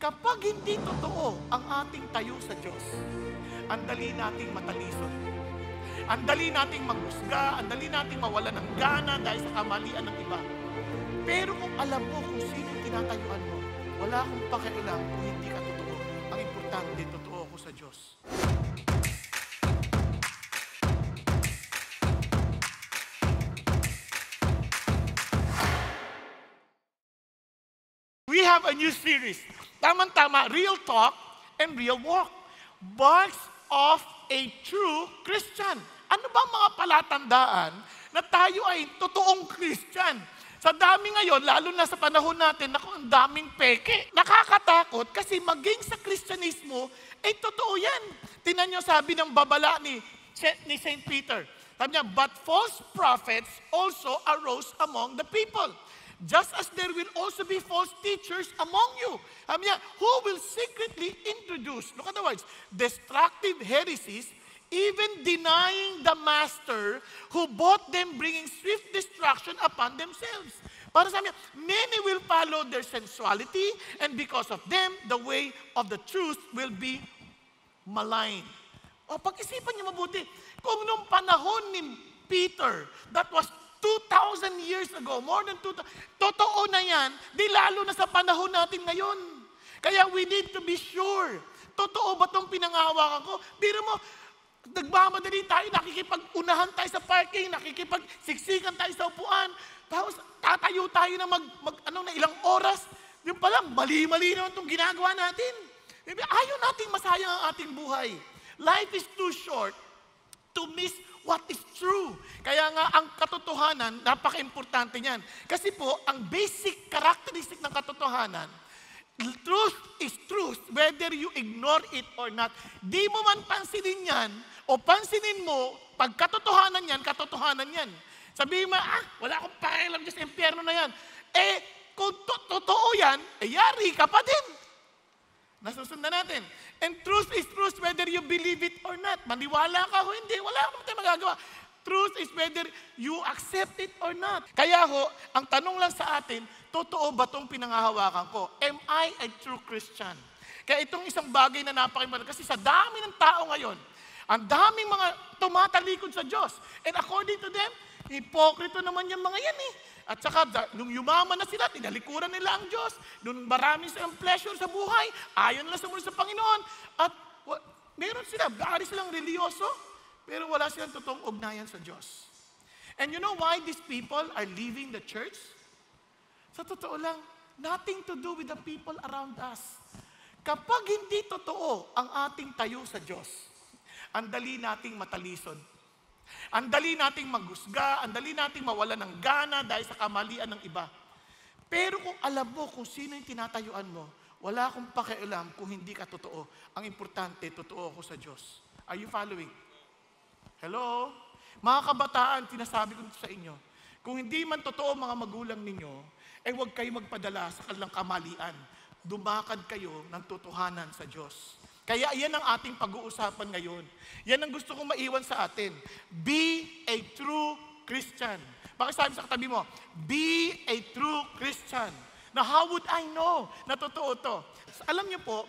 Kapag hindi totoo ang ating tayo sa Diyos, ang dali nating matalisod. Ang dali nating maghusga, ang dali nating mawala ng gana dahil sa kamalian ng iba. Pero kung alam mo kung sino yung tinatayuan mo, wala akong pakialam kung hindi ka totoo. Ang importante, totoo ako sa Diyos. We have a new series. Tama-tama, Real Talk and Real Walk. Marks of a true Christian. Ano ba mga palatandaan na tayo ay totoong Christian? Sa dami ngayon, lalo na sa panahon natin, naku, ang daming peke. Nakakatakot kasi maging sa Kristyanismo, ay totoo yan. Tingnan nyo sabi ng babala ni St. Peter. Sabi niya, but false prophets also arose among the people. Just as there will also be false teachers among you. Sabi niya, who will secretly introduce, look at the words, destructive heresies, even denying the master who bought them, bringing swift destruction upon themselves. Para sabi niya, many will follow their sensuality, and because of them, the way of the truth will be maligned. O pag-isipan niyo mabuti, kung nung panahon ni Peter, that was 2,000 years ago, more than 2,000, totoo na yan, di lalo na sa panahon natin ngayon. Kaya we need to be sure, totoo ba itong pinangahawakan ko? Biro mo, nagmamadali tayo, nakikipag-unahan tayo sa parking, nakikipag-siksikan tayo sa upuan, tapos tatayo tayo na na ilang oras, yung palang, mali-mali naman itong ginagawa natin. Ayaw nating masayang ang ating buhay. Life is too short to miss what is true. Kaya nga, ang katotohanan, napaka-importante niyan. Kasi po, ang basic characteristic ng katotohanan, truth is truth, whether you ignore it or not. Di mo man pansinin yan, o pansinin mo, pag katotohanan yan, katotohanan yan. Sabihin mo, wala akong pakialam dyan sa impyerno na yan. Kung totoo yan, yari ka pa din. Nasusundan natin. And truth is truth whether you believe it or not. Maniwala ka o hindi, wala naman tayo magagawa. Truth is whether you accept it or not. Kaya ho, ang tanong lang sa atin, totoo ba itong pinangahawakan ko? Am I a true Christian? Kaya itong isang bagay na napakimahalaga, kasi sa dami ng tao ngayon, ang daming mga tumatalikod sa Diyos. And according to them, hipokrito naman yung mga yan eh. At saka, nung yumaman na sila, tinalikuran nila ang Diyos. Nung marami silang pleasure sa buhay, ayaw nila sumunod sa Panginoon. At meron sila, bari silang religyoso, pero wala silang totoong ugnayan sa Diyos. And you know why these people are leaving the church? Sa totoo lang, nothing to do with the people around us. Kapag hindi totoo ang ating tayo sa Diyos, ang dali nating matalisod. Ang dali nating maghusga, ang dali nating mawala ng gana dahil sa kamalian ng iba. Pero kung alam mo kung sino yung tinatayuan mo, wala akong pakialam kung hindi ka totoo. Ang importante, totoo ako sa Diyos. Are you following? Hello? Mga kabataan, sinasabi ko sa inyo, kung hindi man totoo mga magulang ninyo, huwag kayo magpadala sa kanilang kamalian. Dumakad kayo ng totohanan sa Diyos. Kaya yan ang ating pag-uusapan ngayon. Yan ang gusto kong maiwan sa atin. Be a true Christian. Pakisabi sa katabi mo, be a true Christian. Now, how would I know na totoo to? Alam niyo po,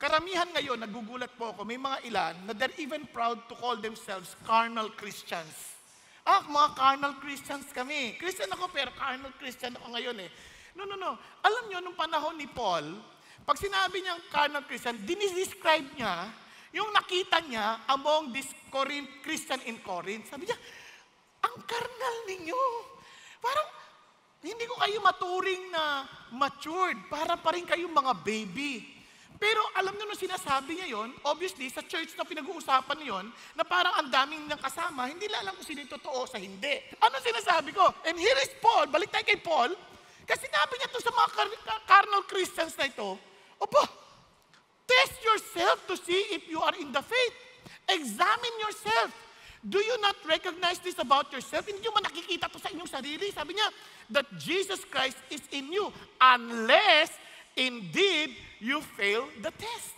karamihan ngayon, nagugulat po ako, may mga ilan na they're even proud to call themselves carnal Christians. Mga carnal Christians kami. Christian ako, pero carnal Christian ako ngayon eh. No. Alam niyo, nung panahon ni Paul, pag sinabi niyang carnal Christian, diniscribe niya yung nakita niya among this Christian in Corinth. Sabi niya, ang carnal ninyo. Parang, hindi ko kayo maturing na matured. Para pa rin kayong mga baby. Pero alam niyo nung sinasabi niya yon, obviously, sa church na pinag-uusapan niyo yon, na parang ang daming niyang kasama, hindi lang alam kung sino yung totoo sa hindi. Ano sinasabi ko? And here is Paul. Balik tayo kay Paul. Kasi sinabi niya to sa mga carnal Christians na ito, test yourself to see if you are in the faith. Examine yourself. Do you not recognize this about yourself? Hindi nyo ba nakikita to sa inyong sarili? Sabi niya, that Jesus Christ is in you unless indeed you fail the test.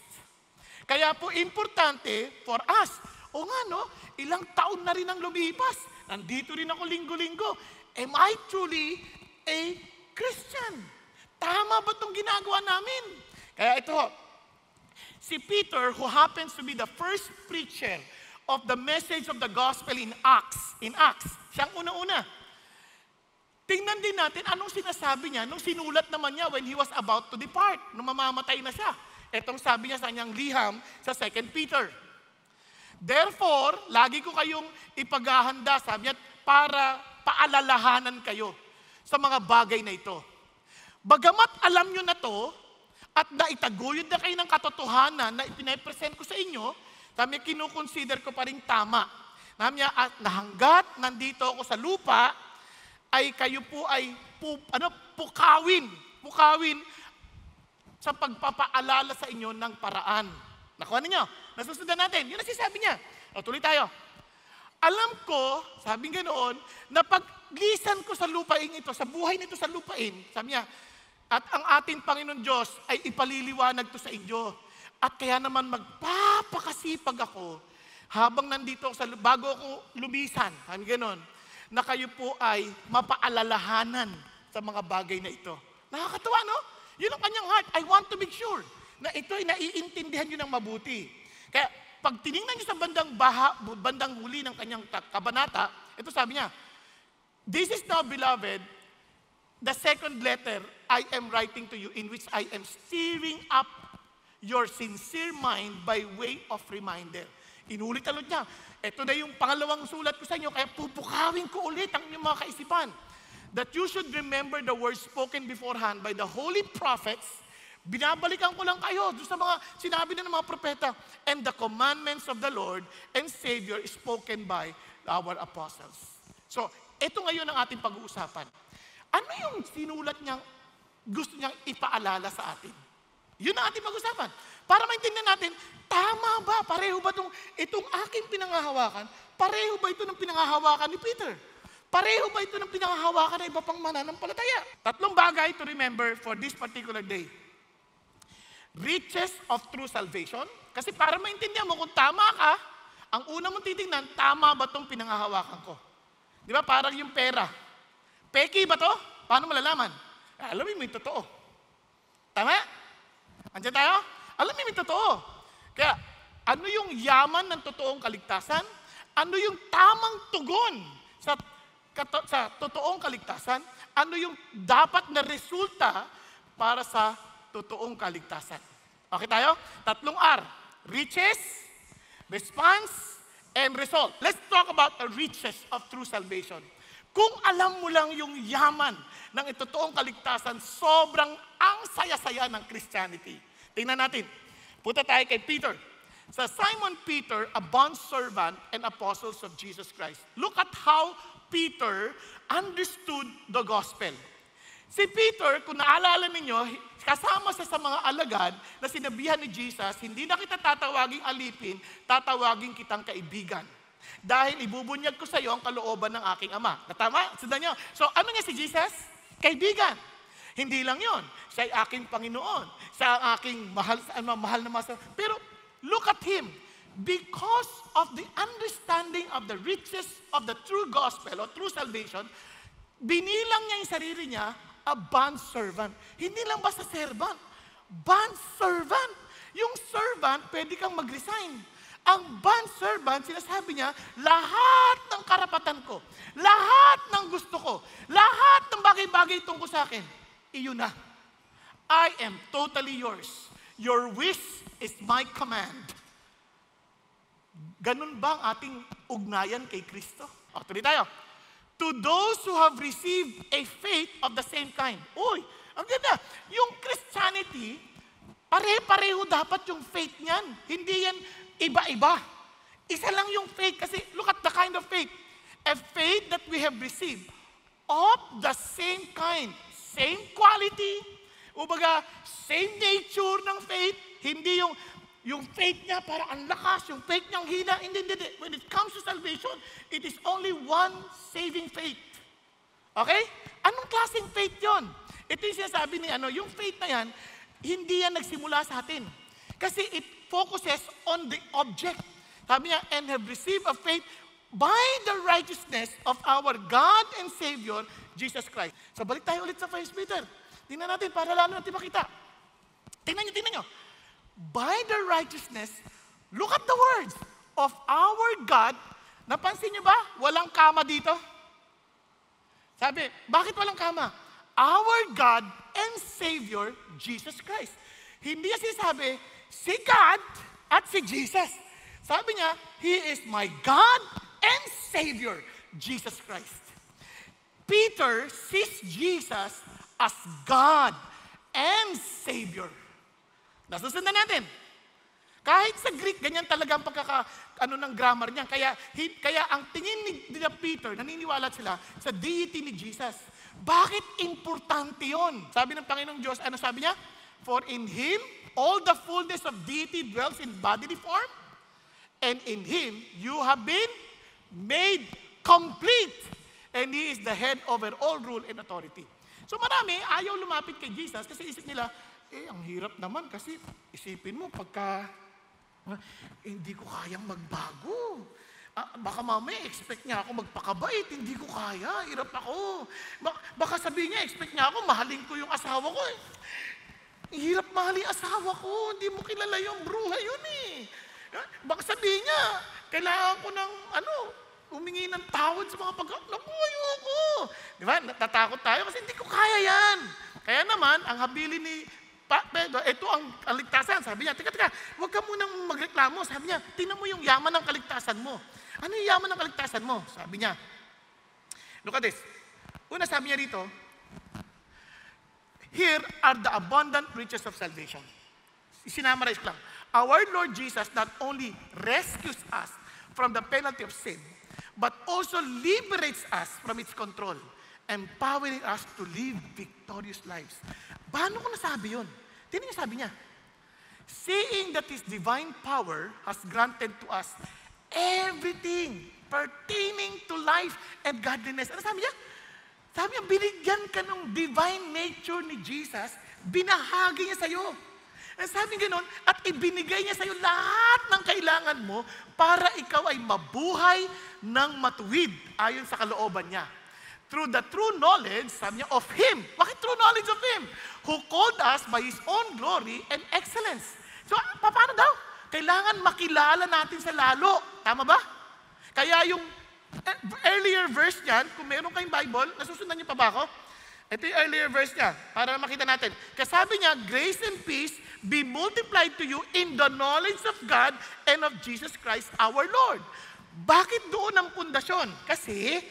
Kaya po importante for us, ilang taon na rin ang lumipas. Nandito rin ako linggo-linggo. Am I truly a Christian? Tama ba itong ginagawa namin? Kaya ito, si Peter, who happens to be the first preacher of the message of the gospel in Acts, siyang una-una. Tingnan din natin anong sinasabi niya nung sinulat naman niya when he was about to depart, nung mamamatay na siya. Itong sabi niya sa kanyang liham sa 2 Peter. Therefore, lagi ko kayong ipaghahanda, sabi niya, para paalalahanan kayo sa mga bagay na ito. Bagamat alam nyo na to, at naitaguyod na kayo ng katotohanan na ipinapresent ko sa inyo, kami kinukonsider ko pa rin tama. Namin niya, at nahanggat nandito ako sa lupa, ay kayo po ay pukawin sa pagpapaalala sa inyo ng paraan. Nakuha ninyo? Nasusundan natin. Yun ang sinasabi niya. O, tuloy tayo. Alam ko, sabi ganoon, na paglisan ko sa lupain ito, sa buhay nito sa lupain, sabi niya, at ang ating Panginoon Diyos ay ipaliliwanag to sa inyo. At kaya naman magpapakasipag ako habang nandito ako bago ako lumisan, sabi ganoon, na kayo po ay mapaalalahanan sa mga bagay na ito. Nakakatawa, no? Yun ang kanyang heart. I want to make sure na ito ay naiintindihan nyo ng mabuti. Kaya, pag tinignan niyo sa bandang huli ng kanyang kabanata, ito sabi niya, this is now, beloved, the second letter I am writing to you in which I am stirring up your sincere mind by way of reminder. Inulit-ulit niya, ito na yung pangalawang sulat ko sa inyo, kaya pupukawin ko ulit ang inyong mga kaisipan. That you should remember the words spoken beforehand by the holy prophets. Binabalikan ko lang kayo doon sa mga sinabi na ng mga propeta, and the commandments of the Lord and Savior spoken by our apostles. So, ito ngayon ang ating pag-uusapan. Ano yung sinulat niyang gusto niyang ipaalala sa atin? Yun ang ating pag-uusapan. Para maintindihan natin, tama ba? Pareho ba itong aking pinangahawakan? Pareho ba ito ng pinangahawakan ni Peter? Pareho ba ito ng pinangahawakan ng iba pang mananampalataya? 3 bagay to remember for this particular day. Riches of true salvation. Kasi para maintindihan mo kung tama ka, ang una mong titingnan, tama ba itong pinangahawakan ko? Di ba? Parang yung pera. Peki ba to? Paano malalaman? Alam mo yung totoo. Tama? Andiyan tayo? Alam mo yung totoo. Kaya, ano yung yaman ng totoong kaligtasan? Ano yung tamang tugon sa totoong kaligtasan? Ano yung dapat na resulta para sa totoong kaligtasan? Okay tayo? 3 R. Riches, response, and result. Let's talk about the riches of true salvation. Kung alam mo lang yung yaman ng totoong kaligtasan, sobrang ang saya-saya ng Christianity. Tingnan natin. Punta tayo kay Peter. Sa Simon Peter, a bondservant and apostles of Jesus Christ. Look at how Peter understood the gospel. Si Peter, kung naalala ninyo, kasama sa mga alagad na sinabihan ni Jesus, hindi na kita tatawaging alipin, tatawaging kitang kaibigan. Dahil ibubunyag ko sa iyo ang kalooban ng aking ama. Tama? Sundan niyo. So, ano nga si Jesus? Kaibigan. Hindi lang yon. Siya ay aking Panginoon. Siya ang aking mahal na masa. Pero, look at him. Because of the understanding of the riches of the true gospel or true salvation, binilang niya yung sarili niya a bondservant. Hindi lang basta servant. Bondservant. Yung servant, pwede kang mag-resign. Ang bondservant, sinasabi niya, lahat ng karapatan ko, lahat ng gusto ko, lahat ng bagay-bagay tungkol sa akin, iyon na. I am totally yours. Your wish is my command. Ganun ba ang ating ugnayan kay Kristo? O, tuloy tayo. To those who have received a faith of the same kind. Uy, ang ganda. Yung Christianity, pare-pareho dapat yung faith niyan. Hindi yan iba-iba. Isa lang yung faith kasi look at the kind of faith. A faith that we have received of the same kind. Same quality. Ubaga, same nature ng faith. Hindi yung faith niya para ang lakas, yung faith niyang hina. Hindi. When it comes to salvation, it is only one saving faith. Okay? Anong klaseng faith yon? Ito yung sinasabi ni yung faith na yan, hindi yan nagsimula sa atin. Kasi it focuses on the object. Sabi niya, and have received a faith by the righteousness of our God and Savior, Jesus Christ. So balik tayo ulit sa 1 Peter. Tingnan natin para lalo natin makita. Tingnan nyo. By the righteousness, look at the words of our God. Napansin nyo ba? Walang kama dito. Sabi, bakit walang kama? Our God and Savior, Jesus Christ. Hindi niya sinasabi, si God at si Jesus. Sabi niya, He is my God and Savior, Jesus Christ. Peter sees Jesus as God and Savior. Nasusundan natin. Kahit sa Greek, ganyan talaga ang ng grammar niya. Kaya ang tingin ni Peter, naniniwala sila sa deity ni Jesus. Bakit importante yon? Sabi ng Panginoong Diyos, ano sabi niya? For in Him, all the fullness of deity dwells in bodily form, and in Him, you have been made complete. And He is the head over all rule and authority. So marami, ayaw lumapit kay Jesus kasi isip nila, ang hirap naman kasi isipin mo hindi ko kayang magbago. Baka mamaya expect niya ako magpakabait, hindi ko kaya, hirap ako. Baka sabihin niya, expect niya ako, mahalin ko yung asawa ko. Hirap mahalin asawa ko, hindi mo kilala yung bruha yun eh. Baka sabihin niya, kailangan ko ng humingi ng tawad sa mga ayoko. Di ba? Natatakot tayo kasi hindi ko kaya yan. Kaya naman, ang habili ni Pedro, ito ang kaligtasan. Sabi niya, teka, huwag ka munang magreklamo. Sabi niya, tingnan mo yung yaman ng kaligtasan mo. Ano yung yaman ng kaligtasan mo? Sabi niya, look at this. Una sabi niya rito, here are the abundant riches of salvation. Isinamarize ko lang. Our Lord Jesus not only rescues us from the penalty of sin, but also liberates us from its control, empowering us to live victorious lives. Paano ko nasabi yun? Tingnan niyo sabi niya, seeing that His divine power has granted to us everything pertaining to life and godliness. Ano sabi niya? Sabi niya, binigyan ka ng divine nature ni Jesus, binahagi niya sa'yo. Sabi gano'n, at ibinigay niya sa'yo lahat ng kailangan mo para ikaw ay mabuhay ng matuwid ayon sa kalooban niya. Through the true knowledge, sabi niya, of Him. Bakit true knowledge of Him? Who called us by His own glory and excellence. So, paano daw? Kailangan makilala natin sa lalo. Tama ba? Kaya yung earlier verse niyan, kung meron kayong Bible, nasusundan niyo pa ba ako? Ito yung earlier verse niya, para makita natin. Kasi sabi niya, grace and peace be multiplied to you in the knowledge of God and of Jesus Christ our Lord. Bakit doon ang pundasyon? Kasi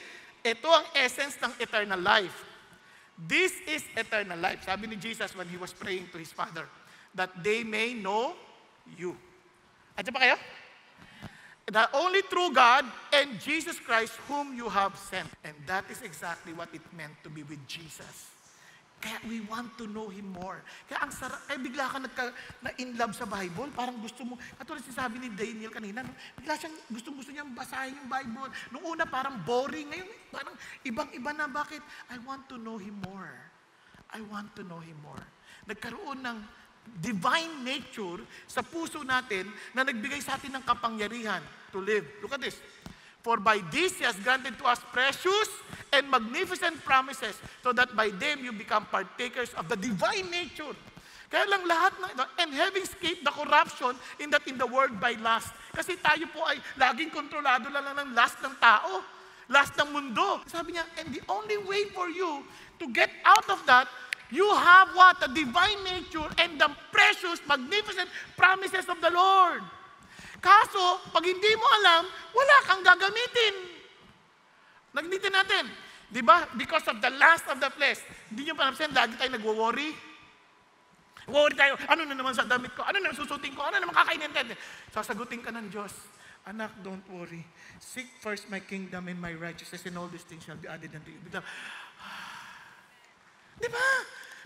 ito ang essence ng eternal life. This is eternal life. Sabi ni Jesus when He was praying to His Father, that they may know you. At pa kayo? The only true God and Jesus Christ whom you have sent. And that is exactly what it meant to be with Jesus. Kaya we want to know Him more. Kaya ang sarap, bigla ka na-in love sa Bible, parang gusto mo, katulad sinasabi ni Daniel kanina, bigla siyang gusto niyang basahin yung Bible. Noong una parang boring, ngayon parang ibang-iba na. Bakit? I want to know Him more. I want to know Him more. Nagkaroon ng divine nature sa puso natin na nagbigay sa atin ng kapangyarihan to live. Look at this. For by this He has granted to us precious and magnificent promises, so that by them you become partakers of the divine nature. Kaya lang lahat na ito, and having escaped the corruption in the world by lust. Kasi tayo po ay laging kontrolado lang ng lust ng tao, lust ng mundo. Sabi niya, and the only way for you to get out of that, you have what? The divine nature and the precious, magnificent promises of the Lord. Kaso, pag hindi mo alam, wala kang gagamitin. Nagnitin natin. Di ba? Because of the lust of the flesh. Hindi nyo panapsin, lagi tayo nagwo-worry. Worry tayo, ano na naman sa damit ko? Ano na susutin ko? Ano na makakainin natin? Sasagutin ka ng Diyos. Anak, don't worry. Seek first my kingdom and my righteousness, and all these things shall be added unto you. Bigla, di ba?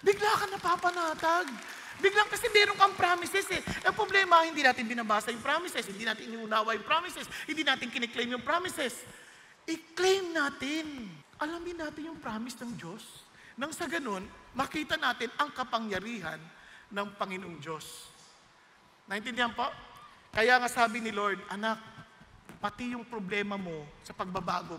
Bigla ka napapanatag. Biglang kasi meron kang promises eh. Ang problema, hindi natin binabasa yung promises, hindi natin inuunawa yung promises, hindi natin kiniklaim yung promises. I-claim natin. Alamin natin yung promise ng Diyos. Nang sa ganun, makita natin ang kapangyarihan ng Panginoong Diyos. Naintindihan po? Kaya nga sabi ni Lord, anak, pati yung problema mo sa pagbabago,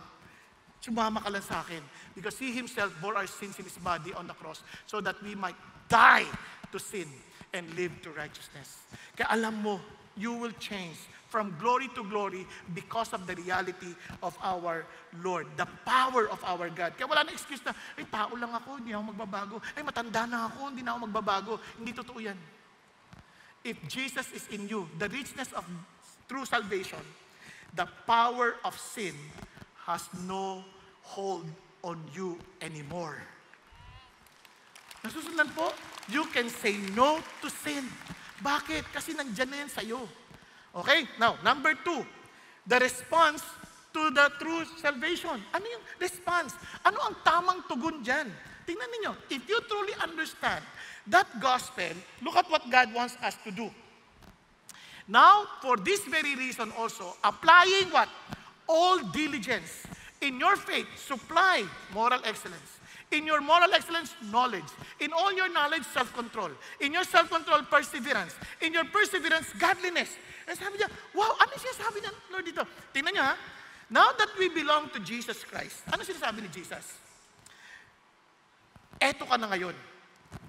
sumama ka lang sa akin. Because He Himself bore our sins in His body on the cross so that we might die to sin and live to righteousness. Kaya alam mo, you will change from glory to glory because of the reality of our Lord, the power of our God. Kaya wala na excuse na, ay tao lang ako, hindi ako magbabago. Ay matanda na ako, hindi na ako magbabago. Hindi totoo yan. If Jesus is in you, the richness of true salvation, the power of sin has no hold on you anymore. Nasusundan po, you can say no to sin. Bakit? Kasi nandyan na yan sa'yo. Okay? Now, number 2, the response to the true salvation. Ano yung response? Ano ang tamang tugon dyan? Tingnan ninyo, if you truly understand that gospel, look at what God wants us to do. Now, for this very reason also, applying what? All diligence. In your faith, supply moral excellence. In your moral excellence, knowledge. In all your knowledge, self-control. In your self-control, perseverance. In your perseverance, godliness. And sabi niya, wow, ano siya sabi ng Lord dito? Tingnan niyo ha. Now that we belong to Jesus Christ, ano sinasabi ni Jesus? Eto ka na ngayon.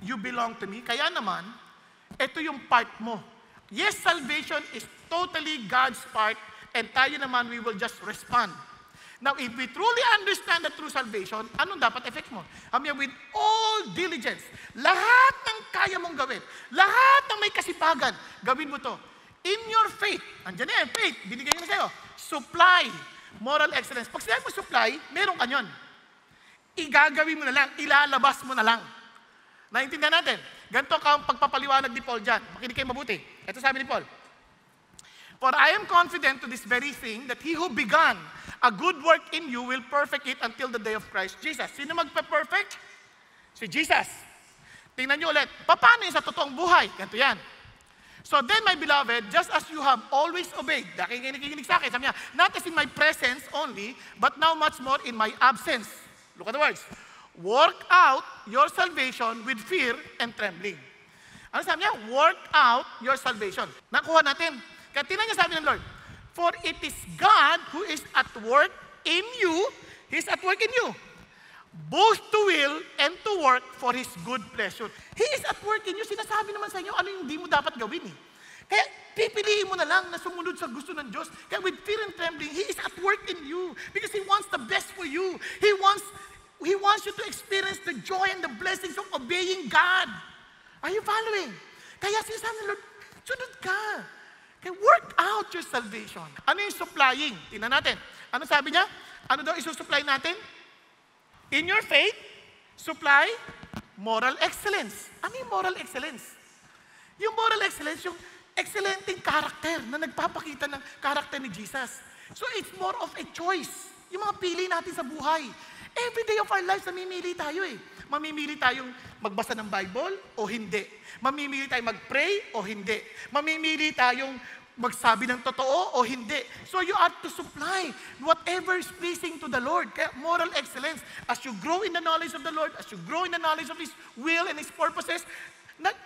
You belong to me. Kaya naman, eto yung part mo. Yes, salvation is totally God's part, and tayo naman, we will just respond. Now, if we truly understand the true salvation, anong dapat effect mo? With all diligence, lahat ng kaya mong gawin, lahat ng may kasipagan, gawin mo to. In your faith, andyan na faith, binigay ko na sa'yo, supply moral excellence. Pag sinabi mo supply, meron ka yun. Igagawin mo na lang, ilalabas mo na lang. Naintindihan natin? Ganito ka ang pagpapaliwanag ni Paul dyan. Makinig kayo mabuti. Ito sabi ni Paul, for I am confident to this very thing that he who began a good work in you will perfect it until the day of Christ Jesus. Sino magpa-perfect? Si Jesus. Tingnan nyo ulit. Paano yun sa totoong buhay? Ganito yan. So then, my beloved, just as you have always obeyed, nakikinig sa akin, sabi niya, not as in my presence only, but now much more in my absence. Look at the words. Work out your salvation with fear and trembling. Ano sabi niya? Work out your salvation. Nakuha natin. Kaya tingnan niya sabi ng Lord, for it is God who is at work in you, He's at work in you, both to will and to work for His good pleasure. He is at work in you. Sinasabi naman sa inyo, ano yung hindi mo dapat gawin eh. Kaya pipiliin mo na lang na sumunod sa gusto ng Diyos. Kaya with fear and trembling, He is at work in you because He wants the best for you. He wants you to experience the joy and the blessings of obeying God. Are you following? Kaya sinasabi ng Lord, sunod ka. Kaya work out your salvation. Ano yung supplying? Tingnan natin. Ano sabi niya? Ano daw isusupply natin? In your faith, supply moral excellence. Ano yung moral excellence? Yung moral excellence, yung excellenting character na nagpapakita ng character ni Jesus. So it's more of a choice. Yung mga pili natin sa buhay. Every day of our lives, namimili tayo eh. Mamimili tayong magbasa ng Bible o hindi. Mamimili tayong mag-pray o hindi. Mamimili tayong magsabi ng totoo o hindi. So you are to supply whatever is pleasing to the Lord. Kaya moral excellence, as you grow in the knowledge of the Lord, as you grow in the knowledge of His will and His purposes,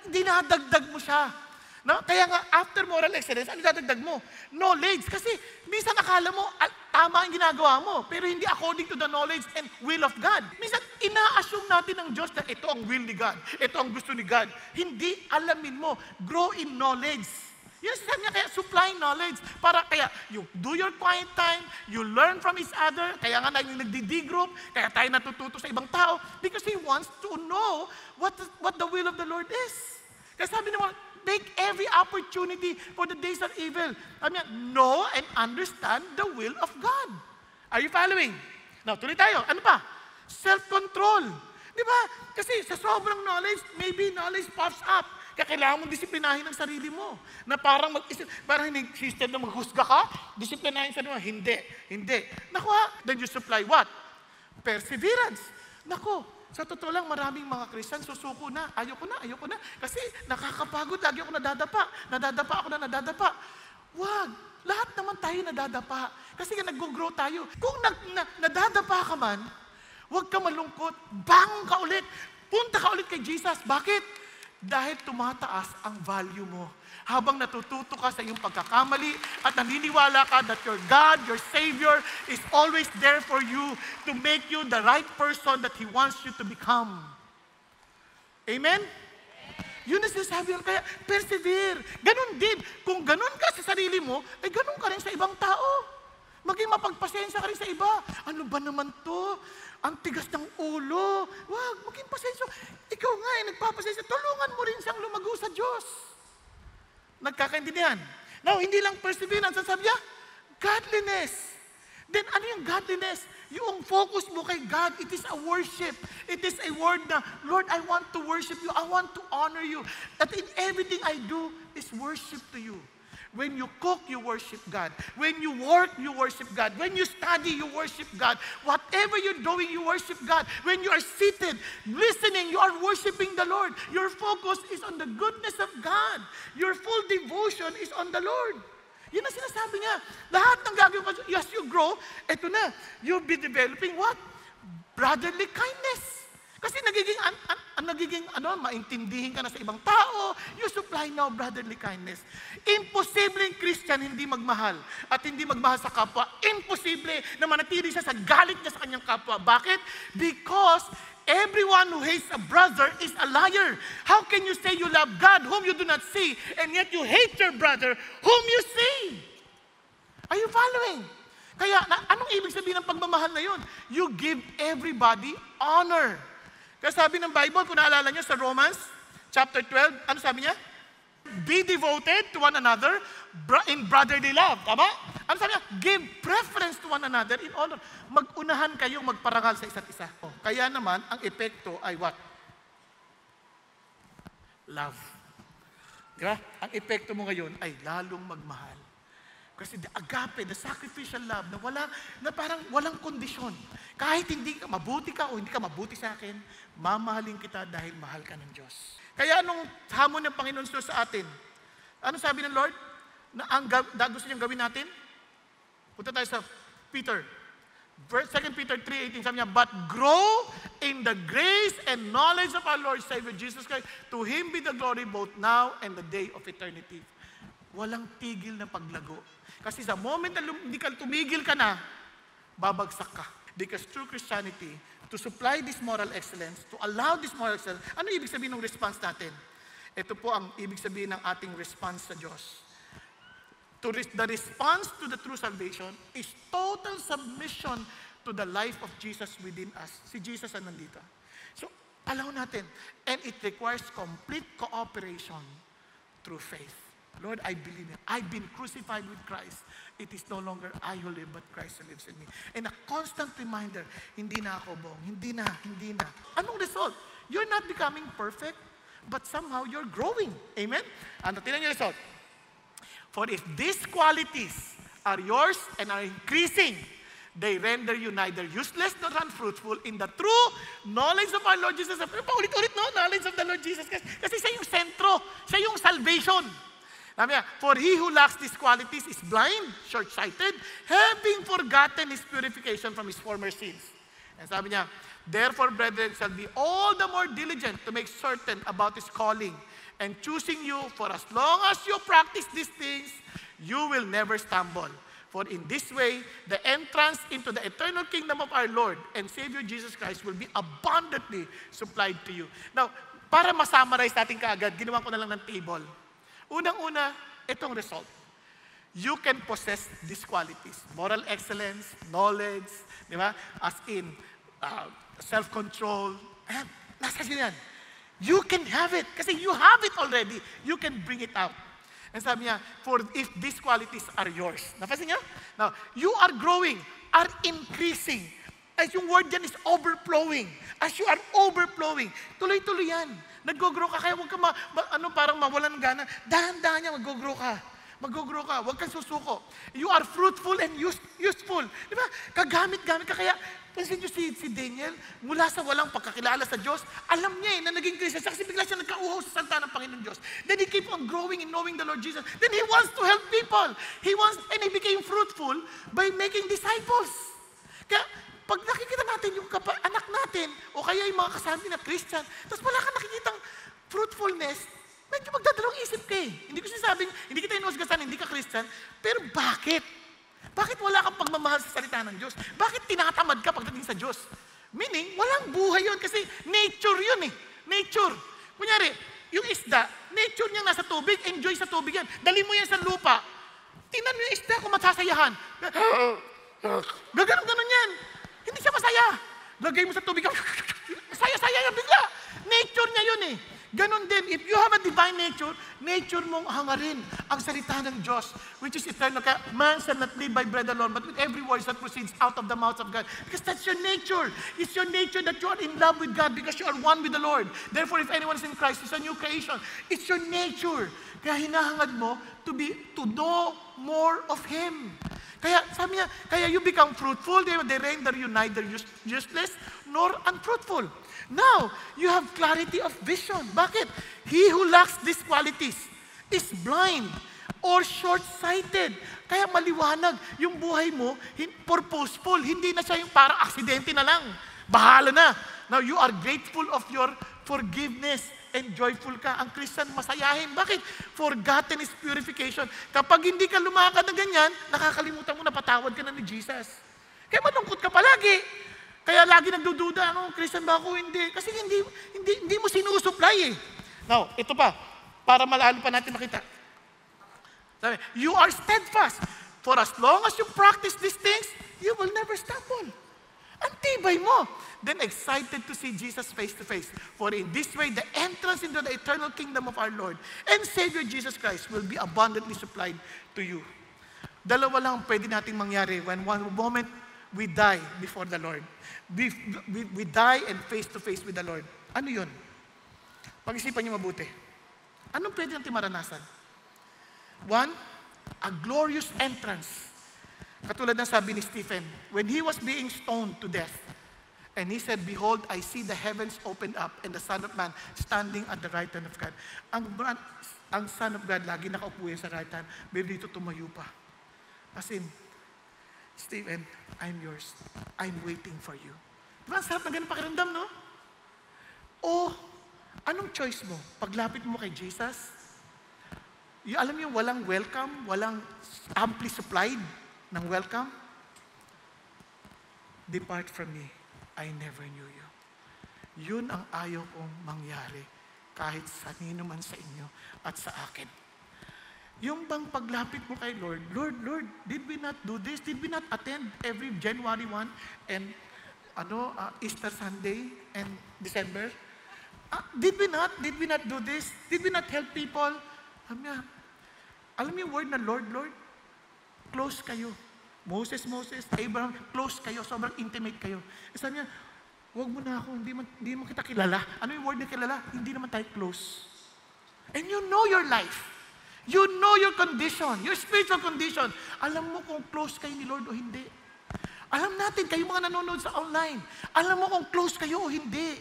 dinadagdag mo siya. No? Kaya nga, after moral excellence, ano dadagdag mo? Knowledge. Kasi minsan akala mo, tama ang ginagawa mo, pero hindi according to the knowledge and will of God. Minsan, ina-assume natin ng Diyos na ito ang will ni God, ito ang gusto ni God. Hindi, alamin mo, grow in knowledge. Yes, sabi niya, kaya supply knowledge. Para kaya, you do your quiet time, you learn from each other, kaya nga nagdi-D group, kaya tayo natututo sa ibang tao, because He wants to know what the will of the Lord is. Kaya sabi naman, take every opportunity for the days are evil. I mean, know and understand the will of God. Are you following? Now, tuloy tayo. Ano pa? Self-control. Di ba? Kasi sa sobrang knowledge, maybe knowledge pops up. Kaya kailangan mong disiplinahin ang sarili mo. Na parang system na maghusga ka, disiplinahin sa sarili mo. Hindi. Naku then you supply what? Perseverance. Naku, sa totoo lang, maraming mga Christian susuko na. Ayoko na. Kasi nakakapagod, lagi ako nadadapa. Wag. Lahat naman tayo nadadapa. Kasi nga nag-grow tayo. Kung nadadapa ka man, wag ka malungkot. Bangon ka ulit. Punta ka ulit kay Jesus. Bakit? Dahil tumataas ang value mo. Habang natututo ka sa iyong pagkakamali at naniniwala ka that your God, your Savior, is always there for you to make you the right person that He wants you to become. Amen? yun na sinasabi yun. Kaya persevere. Ganon din. Kung ganon ka sa sarili mo, ay ganon ka rin sa ibang tao. Maging mapagpasensya ka rin sa iba. Ano ba naman to? Ang tigas ng ulo. Wag, maging pasensya. Ikaw nga nagpapasensya. Tulungan mo rin siyang lumago sa Diyos. Nagkakaintindihan? Now, hindi lang perseverance. Ang sabi niya, godliness. Then, ano yung godliness? Yung focus mo kay God, it is a worship. It is a word na, Lord, I want to worship you. I want to honor you. That in everything I do is worship to you. When you cook, you worship God. When you work, you worship God. When you study, you worship God. Whatever you're doing, you worship God. When you are seated, listening, you are worshiping the Lord. Your focus is on the goodness of God. Your full devotion is on the Lord. Yun ang sinasabi niya. Lahat ng gagawin mo, as you grow, eto na, you'll be developing what? Brotherly kindness. Kasi nagiging maintindihin ka na sa ibang tao, you supply now brotherly kindness. Imposible Christian hindi magmahal at hindi magmahal sa kapwa. Imposible na manatili siya sa galit niya sa kanyang kapwa. Bakit? Because everyone who hates a brother is a liar. How can you say you love God whom you do not see, and yet you hate your brother whom you see? Are you following? Kaya, anong ibig sabihin ng pagmamahal na yun? You give everybody honor. Kaya sabi ng Bible, kung naalala nyo sa Romans chapter 12, ano sabi niya? Be devoted to one another in brotherly love. Tama? Ano sabi niya? Give preference to one another in honor. Mag-unahan kayong magparangal sa isa't isa. Kaya naman, ang epekto ay what? Love. Di ba? Ang epekto mo ngayon ay lalong magmahal. Kasi the agape, the sacrificial love, na parang walang kondisyon. Kahit hindi ka mabuti ka o hindi ka mabuti sa akin, mamahalin kita dahil mahal ka ng Diyos. Kaya anong hamon ng Panginoon Diyos sa atin? Ano sabi ng Lord? Na gusto niyang gawin natin? Punta tayo sa Peter. 2 Peter 3:18, sabi niya, but grow in the grace and knowledge of our Lord Savior Jesus Christ. To Him be the glory both now and the day of eternity. Walang tigil na paglago. Kasi sa moment na hindi ka tumigil ka na, babagsak ka. Because true Christianity, to supply this moral excellence, to allow this moral excellence, ano ibig sabihin ng response natin? Ito po ang ibig sabihin ng ating response sa Diyos. The response to the true salvation is total submission to the life of Jesus within us. Si Jesus ang nandito. So, allow natin. And it requires complete cooperation through faith. Lord, I believe it. I've been crucified with Christ. It is no longer I who live, but Christ who lives in me. And a constant reminder, hindi na ako bong, hindi na. Anong result? You're not becoming perfect, but somehow you're growing. Amen? Ano, tingnan niyo result. For if these qualities are yours and are increasing, they render you neither useless nor unfruitful in the true knowledge of our Lord Jesus. Paulit-ulit, no? Knowledge of the Lord Jesus Christ. Kasi siya yung sentro, siya yung salvation. Sabi niya, for he who lacks these qualities is blind, short-sighted, having forgotten his purification from his former sins. And sabi niya, therefore, brethren, shall be all the more diligent to make certain about his calling and choosing you, for as long as you practice these things, you will never stumble. For in this way, the entrance into the eternal kingdom of our Lord and Savior Jesus Christ will be abundantly supplied to you. Now, para ma-summarize natin kaagad, ginawa ko na lang ng table. Unang-una, itong result. You can possess these qualities. Moral excellence, knowledge, di ba? As in, self-control. Ayan, nasa yan. You can have it. Kasi you have it already. You can bring it out. And sabi niya, for if these qualities are yours. Napansin niyo? Now, you are growing, are increasing. As yung word dyan is overflowing. As you are overflowing, tuloy-tuloy yan. Nag-grow ka, kaya huwag ka parang mawalan ng gana. Dahan-dahan niya, mag-grow ka. Mag-grow ka, huwag kang susuko. You are fruitful and useful. Di ba? Kagamit-gamit ka. Kaya, pansin niyo si Daniel, mula sa walang pagkakilala sa Diyos, alam niya na naging Christian. Kasi bigla siya nagkauhaw sa salita ng Panginoon Diyos. Then he keep on growing in knowing the Lord Jesus. Then he wants to help people. And he became fruitful by making disciples. Kaya, pag nakikita natin yung anak natin, o kaya yung mga kasama na Christian, tapos wala ka nakikitang fruitfulness, medyo magdadalawang isip ka eh. Hindi ko sinasabing, hindi kita inuusgasan, hindi ka Christian, pero bakit? Bakit wala kang pagmamahal sa salita ng Diyos? Bakit tinatamad ka pagdating sa Diyos? Meaning, walang buhay yun kasi nature yun eh. Nature. Kunyari, Yung isda, nature niya nasa tubig, enjoy sa tubig yan. Dali mo yan sa lupa. Tingnan mo yung isda kung masasayahan. Gaganon-ganon yan. Hindi siya masaya. Lagay mo sa tubig, saya-saya yan bigla. Nature niya yun eh. Ganon din, if you have a divine nature, nature mong hangarin ang salita ng Diyos, which is eternal. Kaya, man shall not live by bread alone, but with every word that proceeds out of the mouth of God. Because that's your nature. It's your nature that you are in love with God because you are one with the Lord. Therefore, if anyone is in Christ, it's a new creation. It's your nature. Kaya hinahangad mo to know more of Him. Kaya sabi niya, kaya you become fruitful, they render you neither useless nor unfruitful. Now, you have clarity of vision. Bakit? He who lacks these qualities is blind or short-sighted. Kaya maliwanag, yung buhay mo, purposeful, hindi na siya yung parang aksidente na lang. Bahala na. Now, you are grateful of your forgiveness and joyful ka. Ang Christian, masayahin. Bakit? Forgotten is purification. Kapag hindi ka lumakad na ganyan, nakakalimutan mo na patawad ka na ni Jesus. Kaya malungkot ka palagi. Kaya lagi nagdududa, Christian ba ako? Hindi. Kasi hindi mo sinusupply eh. Now, ito pa, para malalo pa natin makita. Sabi, you are steadfast. For as long as you practice these things, you will never stumble. Ang tibay mo. Then excited to see Jesus face to face. For in this way, the entrance into the eternal kingdom of our Lord and Savior Jesus Christ will be abundantly supplied to you. Dalawa lang pwede nating mangyari when one moment we die before the Lord. We die and face to face with the Lord. Ano yun? Pag-isipan niyo mabuti. Anong pwede natin maranasan? One, a glorious entrance. Katulad ng sabi ni Stephen, when he was being stoned to death, and he said, behold, I see the heavens opened up and the Son of Man standing at the right hand of God. Ang Son of God, lagi nakaupo yan sa right hand, pero dito tumayo pa. As in, Stephen, I'm yours. I'm waiting for you. Diba, ang sarap na ganun pakiramdam, no? O, anong choice mo? Paglapit mo kay Jesus, alam yung walang welcome, walang amply supplied ng welcome? Depart from me, I never knew you. Yun ang ayaw kong mangyari kahit sa nino man sa inyo at sa akin. Yung bang paglapit mo kay Lord, Lord, did we not do this? Did we not attend every January 1 and Easter Sunday and December? Did we not do this? Did we not help people? Alam niyo yung word na Lord, close kayo. Moses, Abraham, close kayo, sobrang intimate kayo. Sabi niya, huwag mo na ako, hindi mo kita kilala. Ano yung word na kilala? Hindi naman tayo close. And you know your life. You know your condition, your spiritual condition. Alam mo kung close kayo ni Lord o hindi. Alam natin, kayo mga nanonood sa online, alam mo kung close kayo o hindi.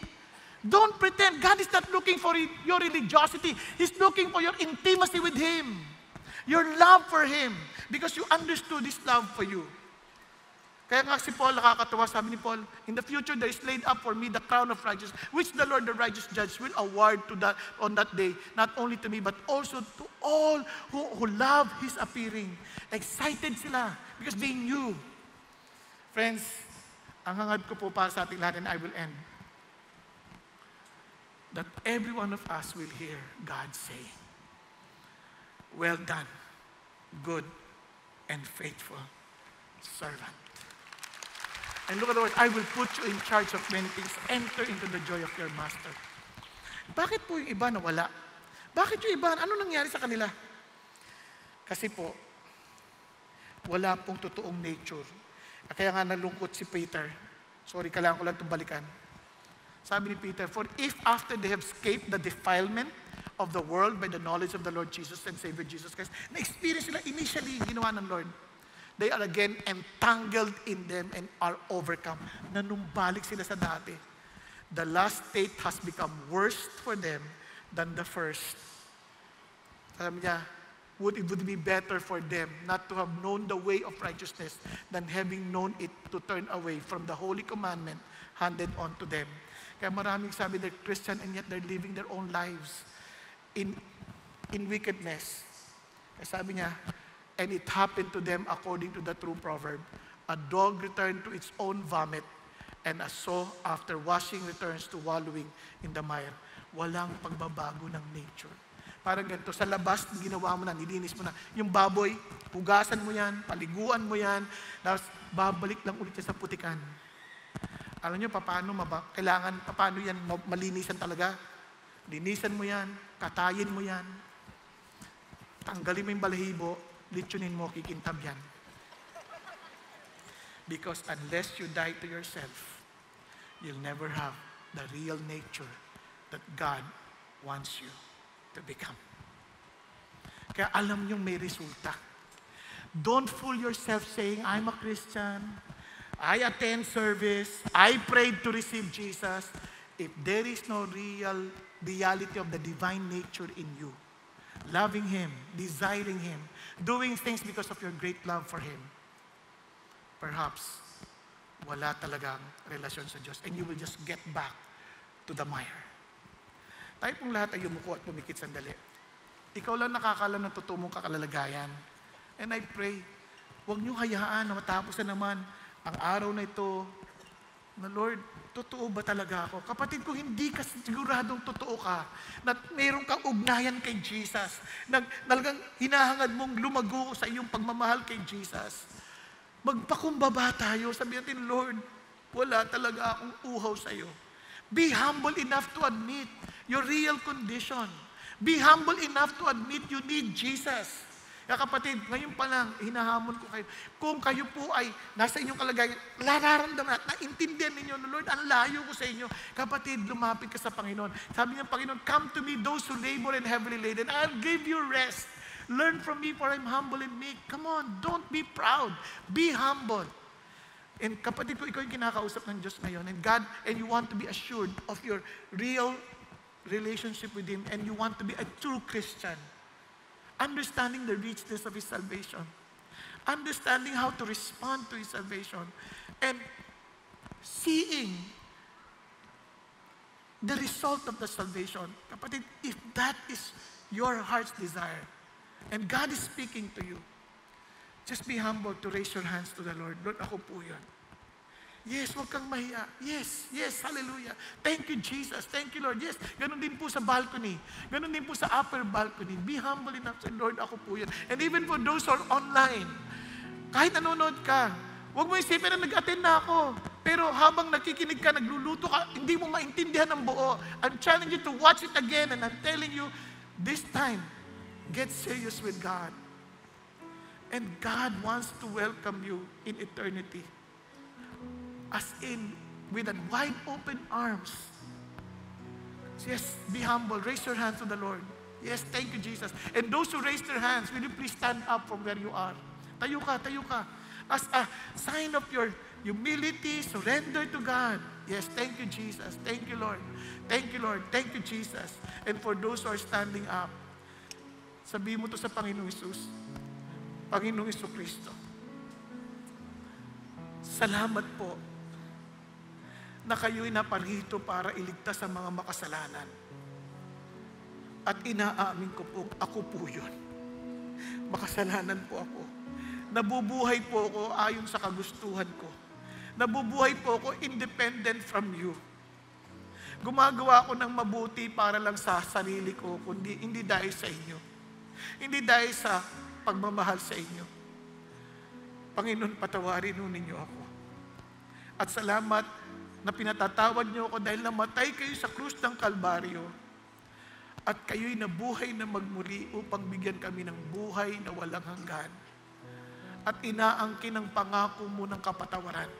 Don't pretend. God is not looking for your religiosity. He's looking for your intimacy with Him. Your love for Him. Because you understood His love for you. Kaya nga si Paul, nakakatawa, sabi ni Paul, in the future there is laid up for me the crown of righteousness, which the Lord, the righteous judge, will award on that day, not only to me, but also to all who love His appearing. Excited sila because they knew. Friends, ang hangad ko po para sa ating lahat, and I will end, that every one of us will hear God say, well done, good and faithful servant. And look at the word, I will put you in charge of many things. Enter into the joy of your master. Bakit po yung iba nawala? Bakit yung iba? Ano nangyari sa kanila? Kasi po, wala pong totoong nature. Kaya nga nalungkot si Peter. Sorry, kailangan ko lang itong balikan. Sabi ni Peter, for if after they have escaped the defilement of the world by the knowledge of the Lord Jesus and Savior Jesus Christ, na-experience sila initially yung ginawa ng Lord, they are again entangled in them and are overcome. Nanumbalik sila sa dati. The last state has become worse for them than the first. Sabi niya, it would be better for them not to have known the way of righteousness than having known it to turn away from the holy commandment handed on to them. Kaya maraming sabi they're Christian and yet they're living their own lives in wickedness. Kaya sabi niya, and it happened to them according to the true proverb. A dog returned to its own vomit, and a sow after washing returns to wallowing in the mire. walang pagbabago ng nature. Parang ganito, sa labas, ginawa mo na, nilinis mo na. Yung baboy, hugasan mo yan, paliguan mo yan, tapos babalik lang ulit siya sa putikan. Alam nyo, paano yan malinisan talaga? Linisan mo yan, katayin mo yan, tanggalin mo yung balahibo, litsunin mo, kikintab yan. Because unless you die to yourself, you'll never have the real nature that God wants you to become. Kaya alam nyo may resulta. Don't fool yourself saying, I'm a Christian, I attend service, I prayed to receive Jesus. If there is no real reality of the divine nature in you, loving Him, desiring Him, doing things because of your great love for Him, perhaps wala talagang relasyon sa Diyos and you will just get back to the mire. Tayo pong lahat ay yumuko at pumikit sandali. Ikaw lang nakakalam ng totoo mong kakalagayan. And I pray, huwag niyo hayaan na matapos na naman ang araw na ito na Lord, totoo ba talaga ako? Kapatid ko, hindi ka siguradong totoo ka na mayroon kang ugnayan kay Jesus, na talagang hinahangad mong lumago sa iyong pagmamahal kay Jesus. Magpakumbaba tayo, sabi natin, Lord, wala talaga akong uhaw sa iyo. Be humble enough to admit your real condition. Be humble enough to admit you need Jesus. Kaya kapatid, ngayon pa lang, hinahamon ko kayo. Kung kayo po ay nasa inyong kalagayan, nararamdaman at naintindihan ninyo, Lord, ang layo ko sa inyo. Kapatid, lumapit ka sa Panginoon. Sabi ng Panginoon, come to me, those who labor and heavily laden, I'll give you rest. Learn from me, for I'm humble and meek. Come on, don't be proud. Be humble. And kapatid ko, ikaw yung kinakausap ng Diyos ngayon. And you want to be assured of your real relationship with Him, and you want to be a true Christian. Understanding the richness of His salvation. Understanding how to respond to His salvation. And seeing the result of the salvation. Kapatid, if that is your heart's desire, and God is speaking to you, just be humble to raise your hands to the Lord. Lord, ako po yun. Yes, huwag kang mahiya. Yes, yes, hallelujah. Thank you, Jesus. Thank you, Lord. Yes, ganun din po sa balcony. Ganun din po sa upper balcony. Be humble enough to say, Lord, ako po yun. And even for those who are online, kahit nanonood ka, huwag mo isipin na nag-attend na ako. Pero habang nakikinig ka, nagluluto ka, hindi mo maintindihan ang buo. I'm challenging you to watch it again, and I'm telling you, this time, get serious with God. And God wants to welcome you in eternity. As in, with an wide open arms. So yes, be humble. Raise your hands to the Lord. Yes, thank you, Jesus. And those who raise their hands, will you please stand up from where you are? Tayo ka, tayo ka. As a sign of your humility, surrender to God. Yes, thank you, Jesus. Thank you, Lord. Thank you, Lord. Thank you, Jesus. And for those who are standing up, sabihin mo to sa Panginoong Hesus. Panginoong Jesucristo, salamat po na kayo'y naparito para iligtas sa mga makasalanan. At inaamin ko po, ako po yun. Makasalanan po ako. Nabubuhay po ako ayon sa kagustuhan ko. Nabubuhay po ako independent from you. Gumagawa ako ng mabuti para lang sa sarili ko, kundi hindi dahil sa inyo. Hindi dahil sa pagmamahal sa inyo. Panginoon, patawarin nun ninyo ako. At salamat na pinatatawad niyo ako dahil namatay kayo sa krus ng Kalbaryo at kayo'y nabuhay na magmuli upang bigyan kami ng buhay na walang hanggan. At inaangkin ang pangako mo ng kapatawaran.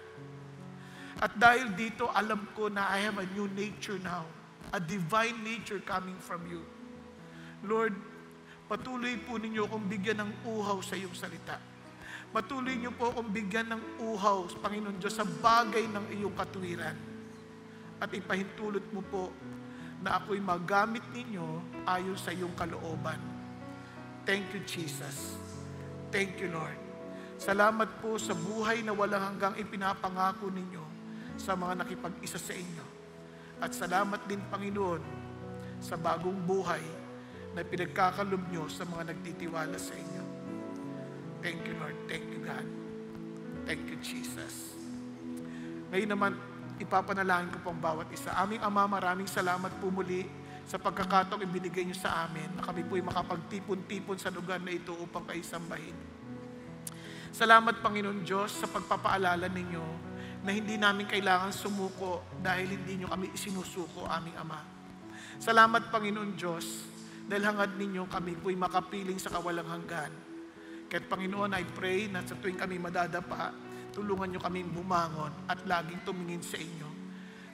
At dahil dito, alam ko na I have a new nature now, a divine nature coming from you. Lord, patuloy po ninyo akong bigyan ng uhaw sa iyong salita. Patuloy niyo po akong bigyan ng uhaw, Panginoon Diyos, sa bagay ng iyong katuwiran. At ipahintulot mo po na ako'y magamit ninyo ayon sa iyong kalooban. Thank you, Jesus. Thank you, Lord. Salamat po sa buhay na walang hanggang ipinapangako ninyo sa mga nakipag-isa sa inyo. At salamat din, Panginoon, sa bagong buhay na pinagkakalob nyo sa mga nagtitiwala sa inyo. Thank you, Lord. Thank you, God. Thank you, Jesus. Ngayon naman, ipapanalangin ko pong bawat isa. Aming Ama, maraming salamat po muli sa pagkakataong ibinigay niyo sa amin na kami po'y makapagtipon-tipon sa lugar na ito upang kayo sambahin. Salamat, Panginoon Diyos, sa pagpapaalala ninyo na hindi namin kailangan sumuko dahil hindi niyo kami isinusuko, aming Ama. Salamat, Panginoon Diyos, dahil hangad ninyo kami po'y makapiling sa kawalang hanggan. Kahit Panginoon, I pray na sa tuwing kami madadapa, tulungan niyo kaming bumangon at laging tumingin sa inyo,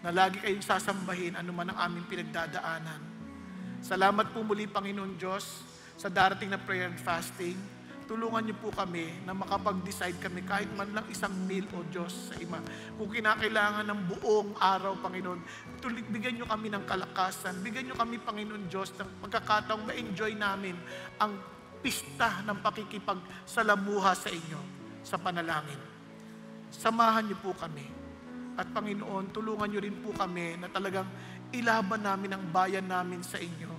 na lagi kayong sasambahin anuman ang aming pinagdadaanan. Salamat po muli, Panginoon Diyos, sa darating na prayer and fasting. Tulungan niyo po kami na makapag-decide kami kahit man lang isang meal, o Diyos, sa Ima. Kung kinakailangan ng buong araw, Panginoon, bigyan niyo kami ng kalakasan. Bigyan niyo kami, Panginoon Diyos, ng pagkakataong ma-enjoy namin ang pista ng pakikipagsalamuha sa inyo sa panalangin. Samahan niyo po kami. At Panginoon, tulungan niyo rin po kami na talagang ilaban namin ang bayan namin sa inyo.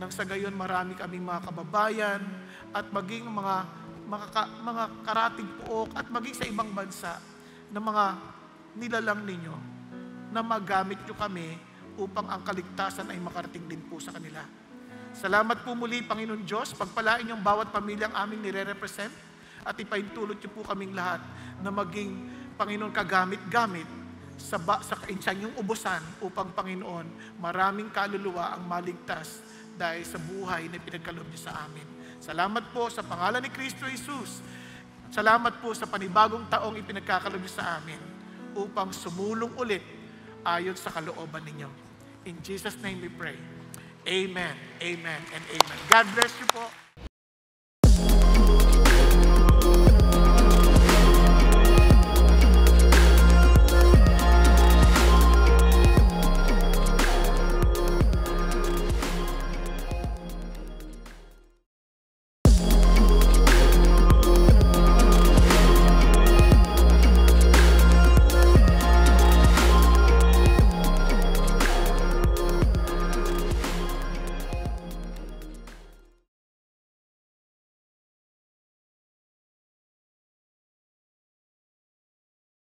Nang sa gayon marami kaming mga kababayan at maging mga karatig puok at maging sa ibang bansa na mga nilalang ninyo na magamit nyo kami upang ang kaligtasan ay makarating din po sa kanila. Salamat po muli, Panginoon Diyos. Pagpalain yung bawat pamilyang aming nire-represent at ipaintulot nyo po kaming lahat na maging, Panginoon, kagamit-gamit sa inyong ubusan upang, Panginoon, maraming kaluluwa ang maligtas dahil sa buhay na pinagkaloob niyo sa amin. Salamat po sa pangalan ni Kristo Jesus. Salamat po sa panibagong taong ipinagkakaloob niyo sa amin upang sumulong ulit ayon sa kalooban ninyo. In Jesus' name we pray. Amen, amen, and amen. God bless you po.